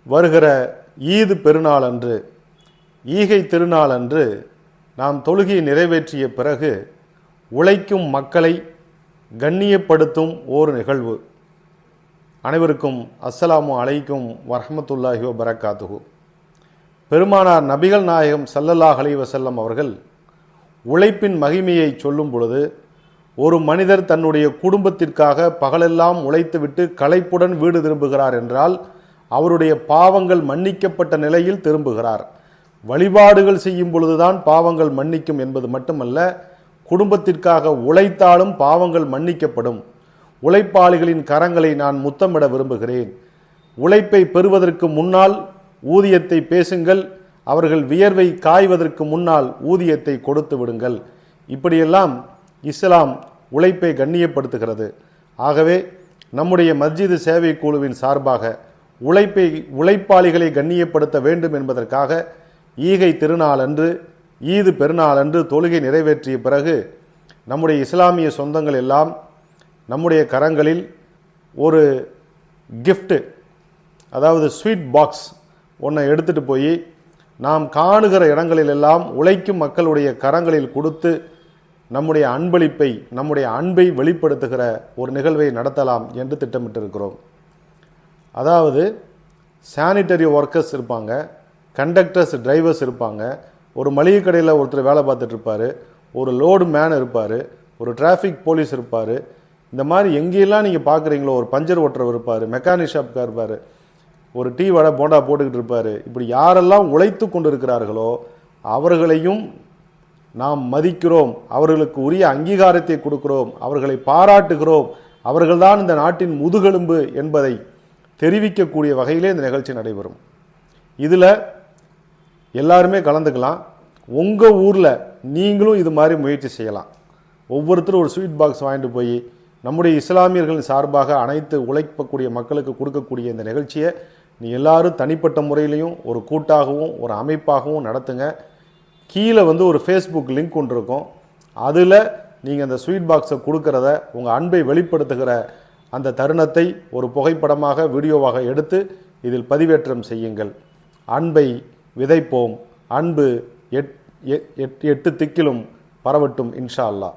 வருகிற ஈது பெருநாள் அன்று, ஈகை திருநாள் அன்று நாம் தொழுகையை நிறைவேற்றிய பிறகு உழைக்கும் மக்களை கண்ணியப்படுத்தும் ஓர் நிகழ்வு. அனைவருக்கும் அஸ்ஸலாமு அலைக்கும் வரஹ்மத்துல்லாஹி வபரகாத்துஹு. பெருமானார் நபிகள் நாயகம் ஸல்லல்லாஹு அலைஹி வஸல்லம் அவர்கள் உழைப்பின் மகிமையை சொல்லும் பொழுது, ஒரு மனிதர் தன்னுடைய குடும்பத்திற்காக பகலெல்லாம் உழைத்துவிட்டு களைப்புடன் வீடு திரும்புகிறார் என்றால் அவருடைய பாவங்கள் மன்னிக்கப்பட்ட நிலையில் திரும்புகிறார். வழிபாடுகள் செய்யும் பொழுதுதான் பாவங்கள் மன்னிக்கும் என்பது மட்டுமல்ல, குடும்பத்திற்காக உழைத்தாலும் பாவங்கள் மன்னிக்கப்படும். உழைப்பாளிகளின் கரங்களை நான் முத்தமிட விரும்புகிறேன். உழைப்பை பெறுவதற்கு முன்னால் ஊதியத்தை பேசுங்கள், அவர்கள் வியர்வை காய்வதற்கு முன்னால் ஊதியத்தை கொடுத்து விடுங்கள். இப்படியெல்லாம் இஸ்லாம் உழைப்பை கண்ணியப்படுத்துகிறது. ஆகவே நம்முடைய மஸ்ஜிது சேவை குழுவின் சார்பாக உழைப்பாளிகளை கண்ணியப்படுத்த வேண்டும் என்பதற்காக ஈகை திருநாளன்று, ஈது பெருநாளன்று தொழுகை நிறைவேற்றிய பிறகு நம்முடைய இஸ்லாமிய சொந்தங்கள் எல்லாம் நம்முடைய கரங்களில் ஒரு கிஃப்ட், அதாவது ஸ்வீட் பாக்ஸ் ஒன்றை எடுத்துகிட்டு போய் நாம் காணுகிற இடங்களிலெல்லாம் உழைக்கும் மக்களுடைய கரங்களில் கொடுத்து நம்முடைய அன்பளிப்பை, நம்முடைய அன்பை வெளிப்படுத்துகிற ஒரு நிகழ்வை நடத்தலாம் என்று திட்டமிட்டிருக்கிறோம். அதாவது சானிட்டரி ஒர்க்கர்ஸ் இருப்பாங்க, கண்டக்டர்ஸ், டிரைவர்ஸ் இருப்பாங்க, ஒரு மளிகை கடையில் ஒருத்தர் வேலை பார்த்துட்டு இருப்பார், ஒரு லோடு மேன் இருப்பார், ஒரு டிராஃபிக் போலீஸ் இருப்பார். இந்த மாதிரி எங்கெல்லாம் நீங்கள் பார்க்குறீங்களோ, ஒரு பஞ்சர் ஓட்டுறவர் இருப்பார், மெக்கானிக் ஷாப்கார் இருப்பார், ஒரு டீ வடை போண்டா போட்டுக்கிட்டு இருப்பார். இப்படி யாரெல்லாம் உழைத்து கொண்டு இருக்கிறார்களோ அவர்களையும் நாம் மதிக்கிறோம், அவர்களுக்கு உரிய அங்கீகாரத்தை கொடுக்கிறோம், அவர்களை பாராட்டுகிறோம், அவர்கள்தான் இந்த நாட்டின் முதுகெலும்பு என்பதை தெரிவிக்கக்கூடிய வகையிலே இந்த நிகழ்ச்சி நடைபெறும். இதில் எல்லாருமே கலந்துக்கலாம். உங்கள் ஊரில் நீங்களும் இது மாதிரி முயற்சி செய்யலாம். ஒவ்வொருத்தரும் ஒரு ஸ்வீட் பாக்ஸ் வாங்கிட்டு போய் நம்முடைய இஸ்லாமியர்களின் சார்பாக அனைத்து உழைக்கக்கூடிய மக்களுக்கு கொடுக்கக்கூடிய இந்த நிகழ்ச்சியை நீ எல்லாரும் தனிப்பட்ட முறையிலையும் ஒரு கூட்டாகவும் ஒரு அமைப்பாகவும் நடத்துங்க. கீழே ஒரு ஃபேஸ்புக் லிங்க் ஒன்று இருக்கும். அதில் நீங்கள் அந்த ஸ்வீட் பாக்ஸை கொடுக்கறத, உங்கள் அன்பை வெளிப்படுத்துகிற அந்த தருணத்தை ஒரு புகைப்படமாக, வீடியோவாக எடுத்து இதில் பதிவேற்றம் செய்யுங்கள். அன்பை விதைப்போம். அன்பு எட்டு திக்கிலும் பரவட்டும் இன்ஷா அல்லாஹ்.